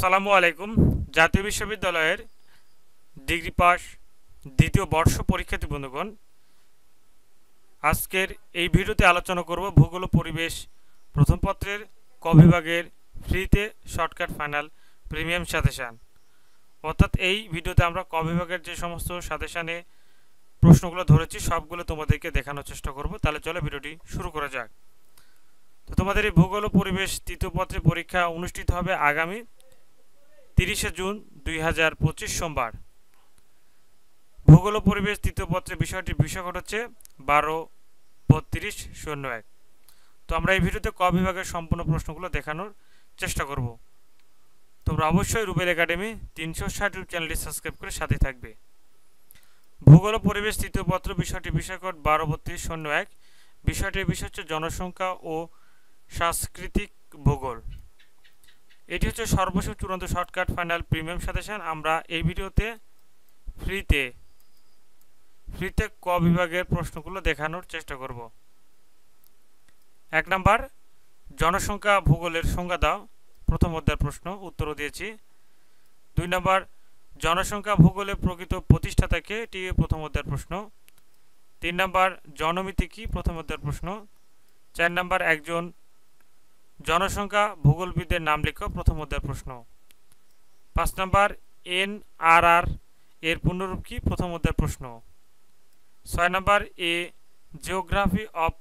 আসসালামু আলাইকুম। জাতীয় বিশ্ববিদ্যালয়ের ডিগ্রি পাস দ্বিতীয় বর্ষ পরীক্ষার্থী বন্ধুগণ, আজকের এই ভিডিওতে আলোচনা করব ভূগোল ও পরিবেশ প্রথম পত্রের ক বিভাগের ফ্রিতে শর্টকাট ফাইনাল প্রিমিয়াম সাজেশান। অর্থাৎ এই ভিডিওতে আমরা ক বিভাগের যে সমস্ত সাজেশানে প্রশ্নগুলো ধরেছি সবগুলো তোমাদেরকে দেখানোর চেষ্টা করব। তাহলে চলো ভিডিওটি শুরু করা যাক। তো তোমাদের এই ভূগোল ও পরিবেশ তৃতীয় পত্রের পরীক্ষা অনুষ্ঠিত হবে আগামী 30শে জুন 2025 সোমবার। ভূগোল ও পরিবেশ তৃতীয় পত্রের বিষয়কট হচ্ছে 12-32-01। তো আমরা এই ভিডিওতে ক বিভাগের সম্পূর্ণ প্রশ্নগুলো দেখানোর চেষ্টা করব। তোমরা অবশ্যই রুবেল একাডেমি 360 ইউটিউব চ্যানেলটি সাবস্ক্রাইব করে সাথে থাকবে। ভূগোল ও পরিবেশ তৃতীয় পত্র বিষয়কট 12-32-01। বিষয়টির বিষয় হচ্ছে জনসংখ্যা ও সাংস্কৃতিক ভূগোল। এটি হচ্ছে সর্বশেষ চূড়ান্ত শর্টকাট ফাইনাল প্রিমিয়াম সাজেশন। আমরা এই ভিডিওতে ফ্রিতে ক বিভাগের প্রশ্নগুলো দেখানোর চেষ্টা করব। 1 নাম্বার, জনসংখ্যা ভূগোলের সংজ্ঞা দাও। প্রথম অধ্যায়ের প্রশ্ন, উত্তরও দিয়েছি। 2 নাম্বার, জনসংখ্যা ভূগোলের প্রকৃত প্রতিষ্ঠাতা কে? এটি প্রথম অধ্যায়ের প্রশ্ন। 3 নাম্বার, জনমিতি কি? প্রথম অধ্যায়ের প্রশ্ন। 4 নাম্বার, একজন জনসংখ্যা ভূগোলবিদের নাম লেখো। প্রথম অধ্যায়ের প্রশ্ন। 5 নাম্বার, NRR এর পূর্ণরূপ কি? প্রথম অধ্যায়ের প্রশ্ন। 6 number, A geography of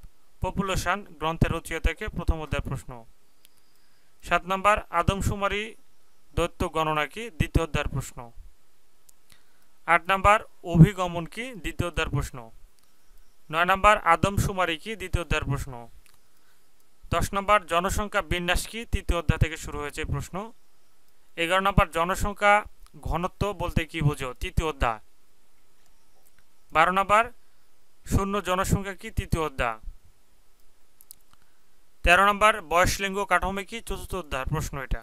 population গ্রন্থের রচয়িতা কে? প্রথম অধ্যায়ের প্রশ্ন। 7 নাম্বার, আদমশুমারি দৈত্য গণনা কি? দ্বিতীয় অধ্যায়ের প্রশ্ন। 8 নাম্বার, অভিগমন কি? দ্বিতীয় অধ্যায়ের প্রশ্ন। 9 নাম্বার, আদমশুমারি কি? দ্বিতীয় অধ্যায়ের প্রশ্ন। 10 নম্বর, জনসংখ্যা বিন্যাস কি? তৃতীয় অধ্যায় থেকে শুরু হয়েছে প্রশ্ন। 11 নম্বর, জনসংখ্যা ঘনত্ব বলতে কি বোঝো? তৃতীয় অধ্যায়। 12 নম্বর, শূন্য জনসংখ্যা কি? তৃতীয় অধ্যায়। 13 নম্বর, বয়সলিঙ্গ কাঠামো কি? চতুর্থ অধ্যায় প্রশ্ন এটা।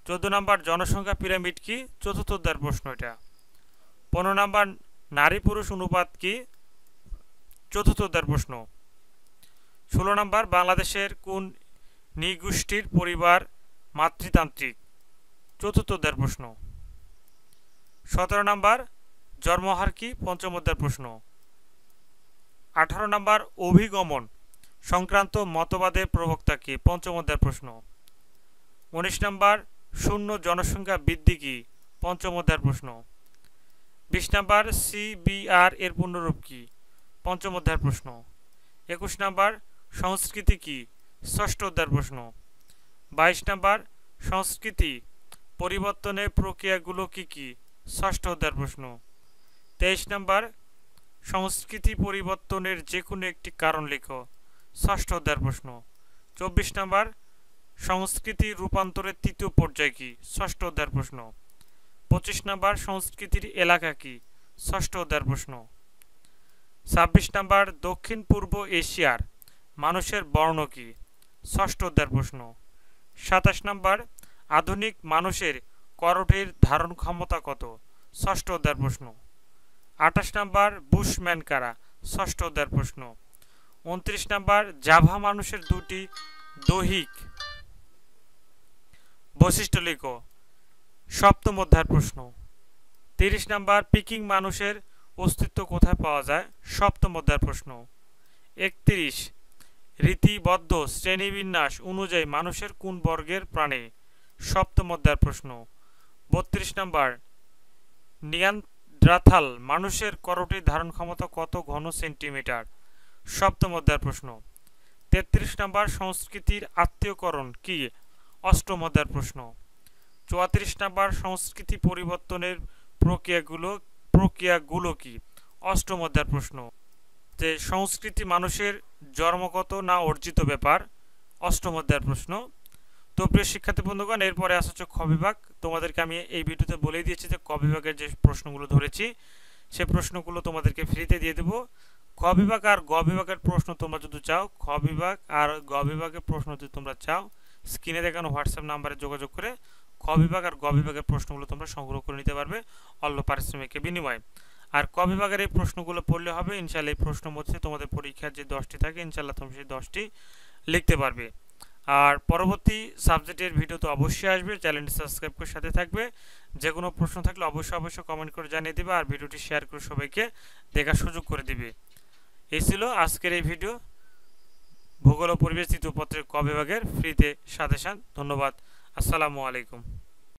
14 নম্বর, জনসংখ্যা পিরামিড কি? চতুর্থ অধ্যায়ের প্রশ্ন এটা। 15 নম্বর, নারী পুরুষ অনুপাত কি? চতুর্থ অধ্যায়ের প্রশ্ন। 16 নম্বর, বাংলাদেশের কোন নৃগোষ্ঠীর পরিবার মাতৃতান্ত্রিক? চতুর্থ অধ্যায়ের প্রশ্ন। 17 নম্বর, জন্মহার কি? পঞ্চম অধ্যায়ের প্রশ্ন। 18 নম্বর, অভিগমন সংক্রান্ত মতবাদের প্রবক্তা কি? পঞ্চম অধ্যায়ের প্রশ্ন। 19 নম্বর, শূন্য জনসংখ্যা বৃদ্ধি কি? পঞ্চম অধ্যায়ের প্রশ্ন। 20 নম্বর, CBR এর পূর্ণরূপ কি? পঞ্চম অধ্যায়ের প্রশ্ন। 21 নম্বর, সংস্কৃতি কি? ষষ্ঠ অধ্যায়ের প্রশ্ন। 22 নম্বর, সংস্কৃতি পরিবর্তনের প্রক্রিয়াগুলো কি কি? ষষ্ঠ অধ্যায়ের প্রশ্ন। 23 নম্বর, সংস্কৃতি পরিবর্তনের যে কোনো একটি কারণ লেখো। ষষ্ঠ অধ্যায়ের প্রশ্ন। 24 নম্বর, সংস্কৃতি রূপান্তরের তৃতীয় পর্যায় কি? ষষ্ঠ অধ্যায়ের প্রশ্ন। 25 নম্বর, সংস্কৃতির এলাকা কি? ষষ্ঠ অধ্যায়ের প্রশ্ন। 26 নম্বর, দক্ষিণ পূর্ব এশিয়ার মানুষের বর্ণ কি? ষষ্ঠ অধ্যায়ের প্রশ্ন। 27 নম্বর, আধুনিক মানুষের করটির ধারণ ক্ষমতা কত? ষষ্ঠ অধ্যায়ের প্রশ্ন। 28 নম্বর, বুশম্যান কারা? ষষ্ঠ অধ্যায়ের প্রশ্ন। 29 নম্বর, জাভা মানুষের দুটি দৈহিক বৈশিষ্ট্য লেখো। সপ্তম অধ্যায়ের প্রশ্ন। 30 নম্বর, পিকিং মানুষের অস্তিত্ব কোথায় পাওয়া যায়? সপ্তম অধ্যায়ের প্রশ্ন। 31, রীতিবদ্ধ শ্রেণীবিন্যাস অনুযায়ী মানুষের কোন বর্গের প্রাণী? সপ্তম অধ্যায়ের প্রশ্ন। 32 নম্বর, নিয়ান্ডারথাল মানুষের করটির ধারণ ক্ষমতা কত ঘন সেন্টিমিটার? সপ্তম অধ্যায়ের প্রশ্ন। 33 নম্বর, সংস্কৃতির আত্মীয়করণ কি? অষ্টম অধ্যায়ের প্রশ্ন। 34 নম্বর, সংস্কৃতি পরিবর্তনের প্রক্রিয়াগুলো কি? অষ্টম অধ্যায়ের প্রশ্ন। যে সংস্কৃতি মানুষের জন্মগত না অর্জিত ব্যাপার? অষ্টম অধ্যায়ের প্রশ্ন। তো প্রিয় শিক্ষার্থী বন্ধুগণ, এরপরে আসা হচ্ছে খ বিভাগ। তোমাদেরকে আমি এই ভিডিওতে বলেই দিয়েছি যে ক বিভাগের যে প্রশ্নগুলো ধরেছি সে প্রশ্নগুলো তোমাদেরকে ফ্রিতে দিয়ে দেবো। খ বিভাগ আর গ বিভাগের প্রশ্ন তোমরা যদি চাও, খ বিভাগ আর গ বিভাগের প্রশ্ন যদি তোমরা চাও, স্ক্রিনে দেখানো হোয়াটসঅ্যাপ নাম্বারে যোগাযোগ করে খ বিভাগ আর গ বিভাগের প্রশ্নগুলো তোমরা সংগ্রহ করে নিতে পারবে অল্প পারিশ্রমিকের বিনিময়ে। আর ক বিভাগের এই প্রশ্নগুলো পড়লে হবে ইনশাআল্লাহ এই প্রশ্নের মধ্যে তোমাদের পরীক্ষার যে 10টি থাকে ইনশাআল্লাহ তুমি সেই 10টি লিখতে পারবে। আর পরবর্তী সাবজেক্টের ভিডিও তো অবশ্যই আসবে, চ্যানেলটি সাবস্ক্রাইব করে সাথে থাকবে। যে কোনো প্রশ্ন থাকলে অবশ্যই কমেন্ট করে জানিয়ে দিবে, আর ভিডিওটি শেয়ার করে সবাইকে দেখার সুযোগ করে দিবে। এই ছিল আজকের এই ভিডিও, ভূগোল ও পরিবেশ তৃতীয় পত্রের ক বিভাগের ফ্রিতে সাজেশন। ধন্যবাদ। আসসালামু আলাইকুম।